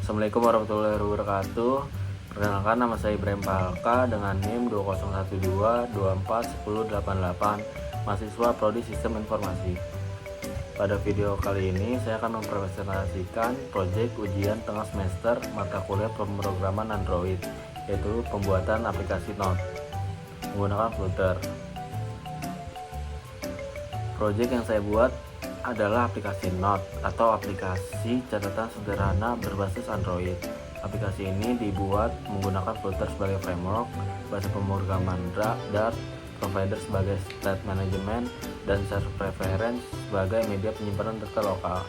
Assalamualaikum warahmatullahi wabarakatuh. Perkenalkan, nama saya Ibrahim Palka dengan NIM 2012241088, mahasiswa Prodi Sistem Informasi. Pada video kali ini saya akan mempresentasikan proyek ujian tengah semester mata kuliah pemrograman Android, yaitu pembuatan aplikasi Note menggunakan Flutter. Proyek yang saya buat adalah aplikasi Note atau aplikasi catatan sederhana berbasis Android. Aplikasi ini dibuat menggunakan Flutter sebagai framework, bahasa pemrograman Dart, provider sebagai state management, dan search preference sebagai media penyimpanan data lokal.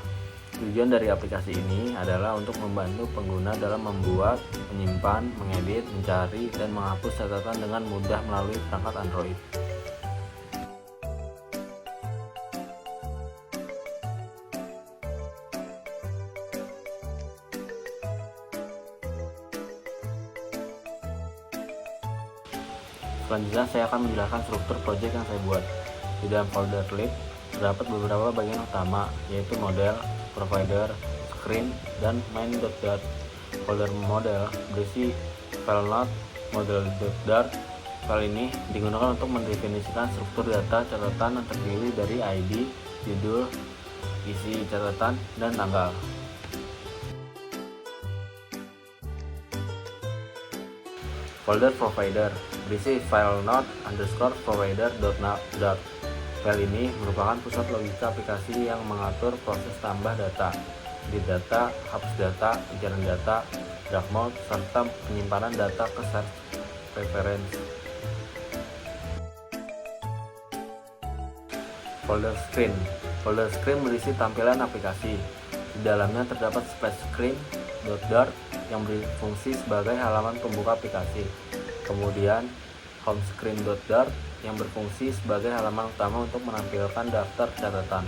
Tujuan dari aplikasi ini adalah untuk membantu pengguna dalam membuat, menyimpan, mengedit, mencari, dan menghapus catatan dengan mudah melalui perangkat Android. Selanjutnya saya akan menjelaskan struktur project yang saya buat. Di dalam folder lib terdapat beberapa bagian utama, yaitu model, provider, screen, dan main.dart. Folder model berisi file Note, model.dart. File ini digunakan untuk mendefinisikan struktur data catatan yang terdiri dari ID, judul, isi catatan, dan tanggal. Folder provider berisi file Note_provider.dart. File ini merupakan pusat logika aplikasi yang mengatur proses tambah data, edit data, hapus data, ujian data, dark mode, serta penyimpanan data ke search preference. Folder screen berisi tampilan aplikasi. Di dalamnya terdapat splash screen.dart yang berfungsi sebagai halaman pembuka aplikasi. Kemudian home screen.dart yang berfungsi sebagai halaman utama untuk menampilkan daftar catatan.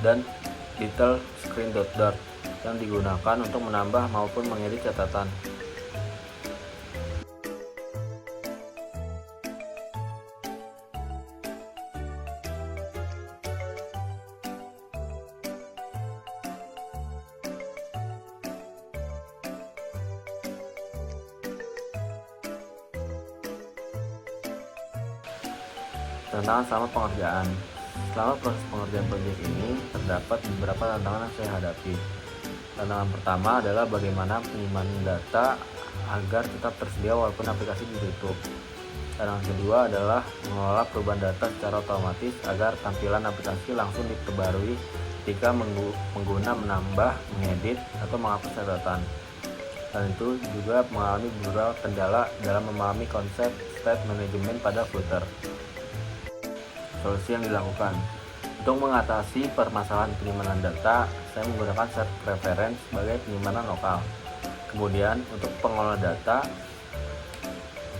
Dan detail screen.dart yang digunakan untuk menambah maupun mengedit catatan. Tantangan selama pengerjaan. Selama proses pengerjaan proyek ini terdapat beberapa tantangan yang saya hadapi. Tantangan pertama adalah bagaimana penyimpanan data agar tetap tersedia walaupun aplikasi ditutup. Tantangan kedua adalah mengelola perubahan data secara otomatis agar tampilan aplikasi langsung diperbarui ketika pengguna menambah, mengedit, atau menghapus catatan. Dan itu juga mengalami beberapa kendala dalam memahami konsep state management pada Flutter. Solusi yang dilakukan untuk mengatasi permasalahan penyimpanan data, saya menggunakan search preference sebagai penyimpanan lokal. Kemudian untuk pengelola data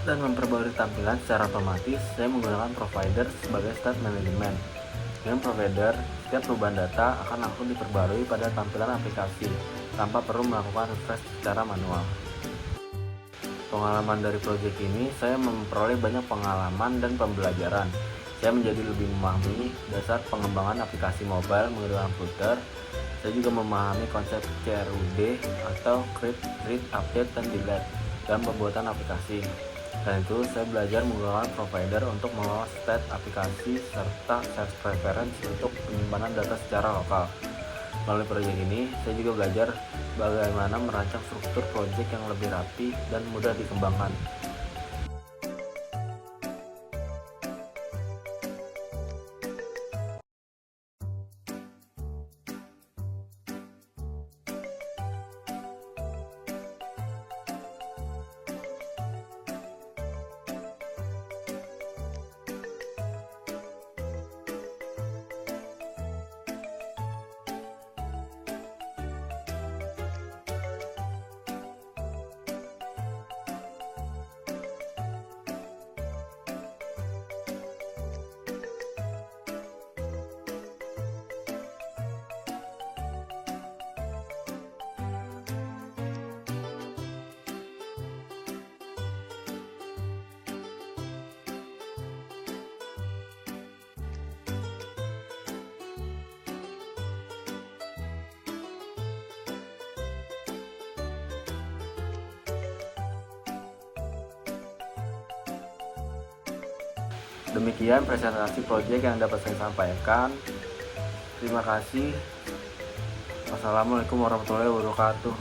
dan memperbarui tampilan secara otomatis, saya menggunakan provider sebagai state management. Dengan provider, setiap perubahan data akan langsung diperbarui pada tampilan aplikasi tanpa perlu melakukan refresh secara manual. Pengalaman dari proyek ini, saya memperoleh banyak pengalaman dan pembelajaran. Saya menjadi lebih memahami dasar pengembangan aplikasi mobile menggunakan Flutter. Saya juga memahami konsep CRUD atau Create, Read, Update, dan Delete dalam pembuatan aplikasi. Dan itu saya belajar menggunakan provider untuk mengelola state aplikasi serta search preference untuk penyimpanan data secara lokal. Melalui proyek ini, saya juga belajar bagaimana merancang struktur proyek yang lebih rapi dan mudah dikembangkan. Demikian presentasi proyek yang dapat saya sampaikan. Terima kasih. Wassalamualaikum warahmatullahi wabarakatuh.